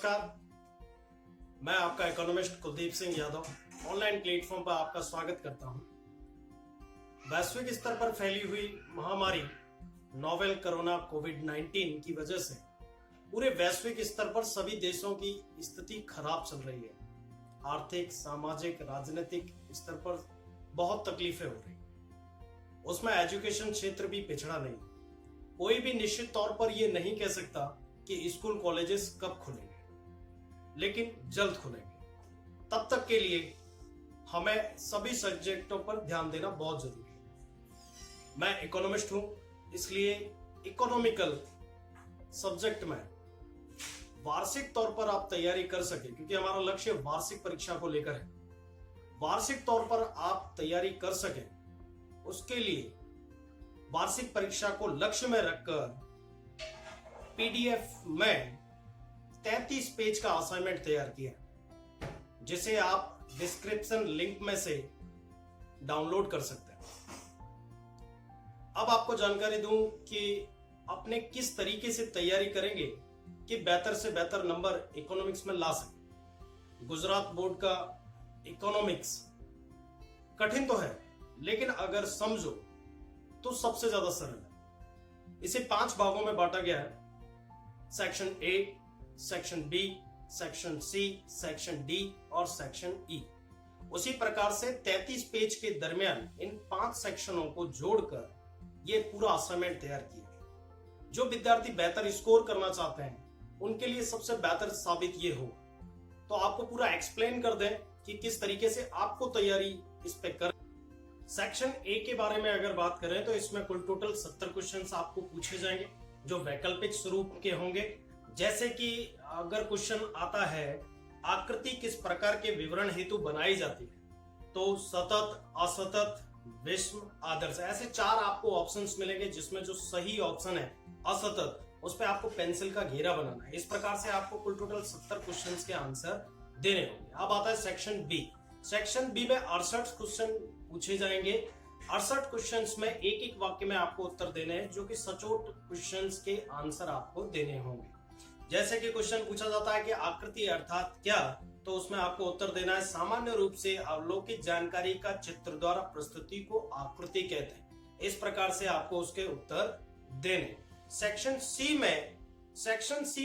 नमस्कार, मैं आपका economist Kuldeep Singh Yadav online platform पर आपका स्वागत करता हूं। वैश्विक स्तर पर फैली हुई महामारी नोवेल कोरोना कोविड-19 की वजह से पूरे वैश्विक स्तर पर सभी देशों की स्थिति खराब चल रही है। आर्थिक, सामाजिक, राजनीतिक स्तर पर बहुत तकलीफें हो रही, उसमें एजुकेशन क्षेत्र भी पिछड़ा नहीं। कोई भी निश्चित तौर पर यह नहीं कह सकता कि स्कूल कॉलेजेस कब खुलेंगे, लेकिन जल्द खुलेंगे। तब तक के लिए हमें सभी सब्जेक्टों पर ध्यान देना बहुत जरूरी है। मैं इकोनॉमिस्ट हूं, इसलिए इकोनॉमिकल सब्जेक्ट में वार्षिक तौर पर आप तैयारी कर सके, क्योंकि हमारा लक्ष्य वार्षिक परीक्षा को लेकर है। वार्षिक तौर पर आप तैयारी कर सके, उसके लिए वार्षिक परीक्षा को लक्ष्य में रखकर पीडीएफ में 33 पेज का असाइनमेंट तैयार किया, जिसे आप डिस्क्रिप्शन लिंक में से डाउनलोड कर सकते हैं। अब आपको जानकारी दूं कि अपने किस तरीके से तैयारी करेंगे कि बेहतर से बेहतर नंबर इकोनॉमिक्स में ला सके। गुजरात बोर्ड का इकोनॉमिक्स कठिन तो है, लेकिन अगर समझो तो सबसे ज्यादा सरल है। इसे 5 भागों में बांटा गया है: section A, section B, section C, section D और सेक्शन ई। उसी प्रकार से 33 पेज के दरमियान इन 5 सेक्शनों को जोड़कर ये पूरा असाइनमेंट तैयार किया गया। जो विद्यार्थी बेहतर स्कोर करना चाहते हैं, उनके लिए सबसे बेहतर साबित ये होगा। तो आपको पूरा एक्सप्लेन कर दें कि किस तरीके से आपको तैयारी इस पे कर। सेक्शन ए के बारे में अगर बात करें तो इसमें कुल टोटल 70 क्वेश्चंस आपको पूछे जाएंगे, जो वैकल्पिक स्वरूप के होंगे। जैसे कि अगर क्वेश्चन आता है आकृति किस प्रकार के विवरण हेतु बनाई जाती है, तो सतत, असतत, विषम, आदर्श, ऐसे 4 आपको ऑप्शंस मिलेंगे, जिसमें जो सही ऑप्शन है असतत, उस पर आपको पेंसिल का घेरा बनाना है। इस प्रकार से आपको कुल टोटल 70 क्वेश्चंस के आंसर देने होंगे। अब आता है सेक्शन बी। सेक्शन बी में 68 क्वेश्चन पूछे जाएंगे। 68 क्वेश्चंस में एक एक वाक्य में आपको उत्तर देने हैं, जो कि सचोट क्वेश्चंस के आंसर आपको देने होंगे। जैसे कि क्वेश्चन पूछा जाता है कि आकृति अर्थात क्या, तो उसमें आपको उत्तर देना है सामान्य रूप से अवलोकित जानकारी का चित्र द्वारा प्रस्तुति को आकृति कहते हैं। इस प्रकार से आपको उसके उत्तर देने। सेक्शन सी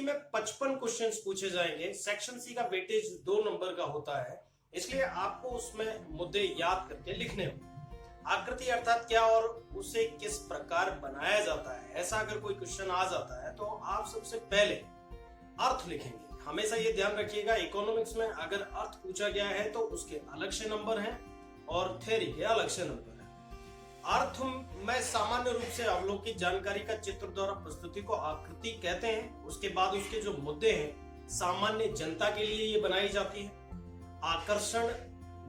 में 55 क्वेश्चंस पूछे जाएंगे। सेक्शन सी का वेटेज 2 नंबर का होता है, इसलिए आपको उसमें मुद्दे याद करके लिखने होंगे। आकृति अर्थात क्या और उसे किस प्रकार बनाया जाता है, ऐसा अगर कोई क्वेश्चन आ जाता है तो आप सबसे पहले अर्थ लिखेंगे। हमेशा ये ध्यान रखिएगा, इकोनॉमिक्स में अगर अर्थ पूछा गया है तो उसके अलग से नंबर हैं और थ्योरी के अलग से नंबर हैं। अर्थ में सामान्य रूप से अवलोकित जानकारी का चित्र द्वारा प्रस्तुति को आकृति कहते हैं। उसके बाद उसके जो मुद्दे हैं सामान्य जनता के लिए ये बनाई जाती है। आकर्षण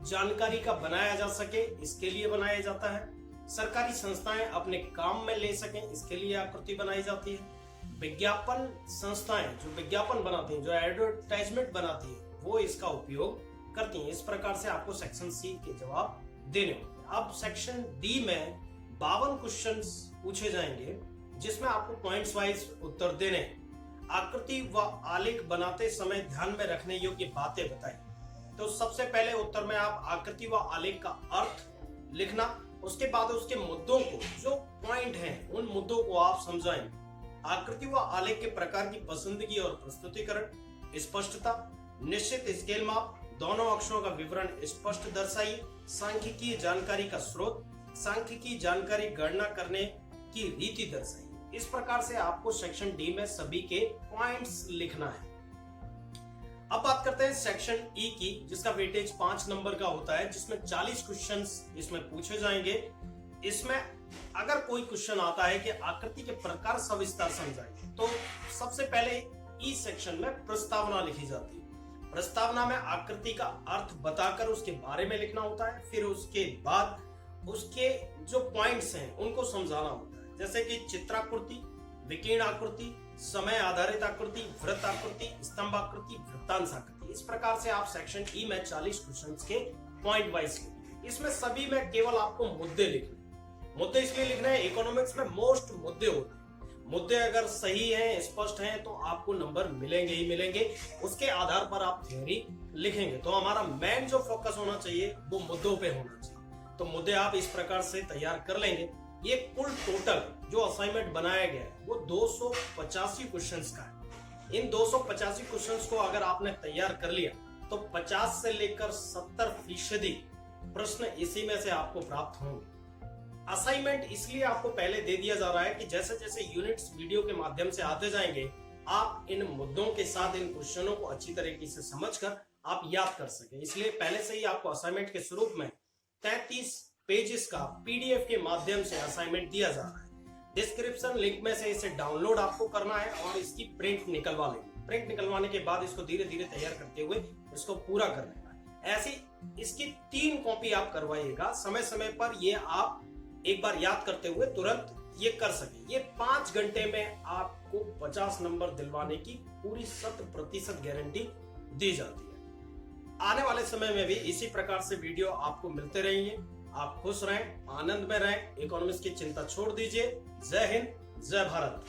जानकारी का बनाया जा सके, इसके लिए बनाया जाता है। सरकारी संस्थाएं अपने काम में ले सकें, इसके लिए आकृति बनाई जाती है। विज्ञापन संस्थाएं जो विज्ञापन बनाती हैं, जो एडवर्टाइजमेंट बनाती हैं, वो इसका उपयोग करती हैं। इस प्रकार से आपको सेक्शन सी के जवाब देने होंगे। अब सेक्शन डी में 52 क्वेश्चन पूछे जाएंगे, जिसमें आपको पॉइंट्स वाइज उत्तर देने हैं। आकृति व आलेख बनाते समय ध्यान में रखने योग्य बातें बताइए। तो सबसे पहले उत्तर में आप आकृति व आलेख का अर्थ लिखना, उसके बाद उसके मुद्दों को, जो पॉइंट हैं, उन मुद्दों को आप समझाएंगे। आकृति व आलेख के प्रकार की पसंदगी और प्रस्तुतिकरण, स्पष्टता, निश्चित स्केल माप, दोनों अक्षरों का विवरण स्पष्ट दर्शाइए। सांख्यिकीय जानकारी का स्रोत, सांख्यिकीय जानकारी गणना करने की रीति दर्शाइए। इस प्रकार से आपको सेक्शन डी में सभी के पॉइंट्स लिखना है। अब बात करते हैं सेक्शन ई की, जिसका वेटेज 5 नंबर का होता है, जिसमें 40 क्वेश्चंस इसमें पूछे जाएंगे। इसमें अगर कोई क्वेश्चन आता है कि आकृति के प्रकार सविस्तार समझाइए, तो सबसे पहले ई सेक्शन में प्रस्तावना लिखी जाती है। प्रस्तावना में आकृति का अर्थ बताकर उसके बारे में लिखना होता है। फिर उसके बाद उसके जो पॉइंट्स हैं उनको समझाना होता है, जैसे कि चित्राकृति, विकीर्ण आकृति, समय आधारित आकृति, वृत्त आकृति, स्तंभ आकृति, वृत्तांश आकृति। इस प्रकार से आप सेक्शन ई में 40 क्वेश्चंस के पॉइंट वाइज लिखेंगे। इसमें सभी में केवल आपको मुद्दे लिखने। मुद्दे इसलिए लिखने हैं, इकोनॉमिक्स में मोस्ट मुद्दे होते हैं। मुद्दे अगर सही हैं, स्पष्ट हैं, तो आपको नंबर मिलेंगे ही मिलेंगे। उसके आधार पर आप थ्योरी लिखेंगे। तो हमारा मेन जो फोकस होना चाहिए वो मुद्दों पे होना चाहिए। तो मुद्दे आप इस प्रकार से तैयार कर लेंगे। ये कुल टोटल जो असाइनमेंट बनाया गया है वो 285 क्वेश्चंस का है। इन 285 क्वेश्चंस को अगर आपने तैयार कर लिया तो 50 से लेकर 70% प्रश्न इसी में से आपको प्राप्त होंगे। असाइनमेंट इसलिए आपको पहले दे दिया जा रहा है कि जैसे जैसे यूनिट्स वीडियो के माध्यम से आते जाएंगे, आप इन मुद्दों के साथ इन क्वेश्चनों को अच्छी तरीके से समझकर आप याद कर सके। इसलिए पहले से ही आपको असाइनमेंट के स्वरूप में 33 पेजेस का पीडीएफ के माध्यम से असाइनमेंट दिया जा रहा है। डिस्क्रिप्शन लिंक में से इसे डाउनलोड आपको करना है और इसकी प्रिंट निकलवा लेंगे। प्रिंट निकलवाने के बाद इसको धीरे धीरे तैयार करते हुए इसको पूरा कर लेना है। ऐसी इसकी 3 कॉपी आप करवाइएगा। समय समय पर ये आप एक बार याद करते हुए तुरंत ये कर सके। ये 5 घंटे में आपको 50 नंबर दिलवाने की पूरी 100% गारंटी दी जाती है। आने वाले समय में भी इसी प्रकार से वीडियो आपको मिलते रहेंगे। आप खुश रहें, आनंद में रहें, इकोनॉमिक्स की चिंता छोड़ दीजिए। जय हिंद, जय भारत।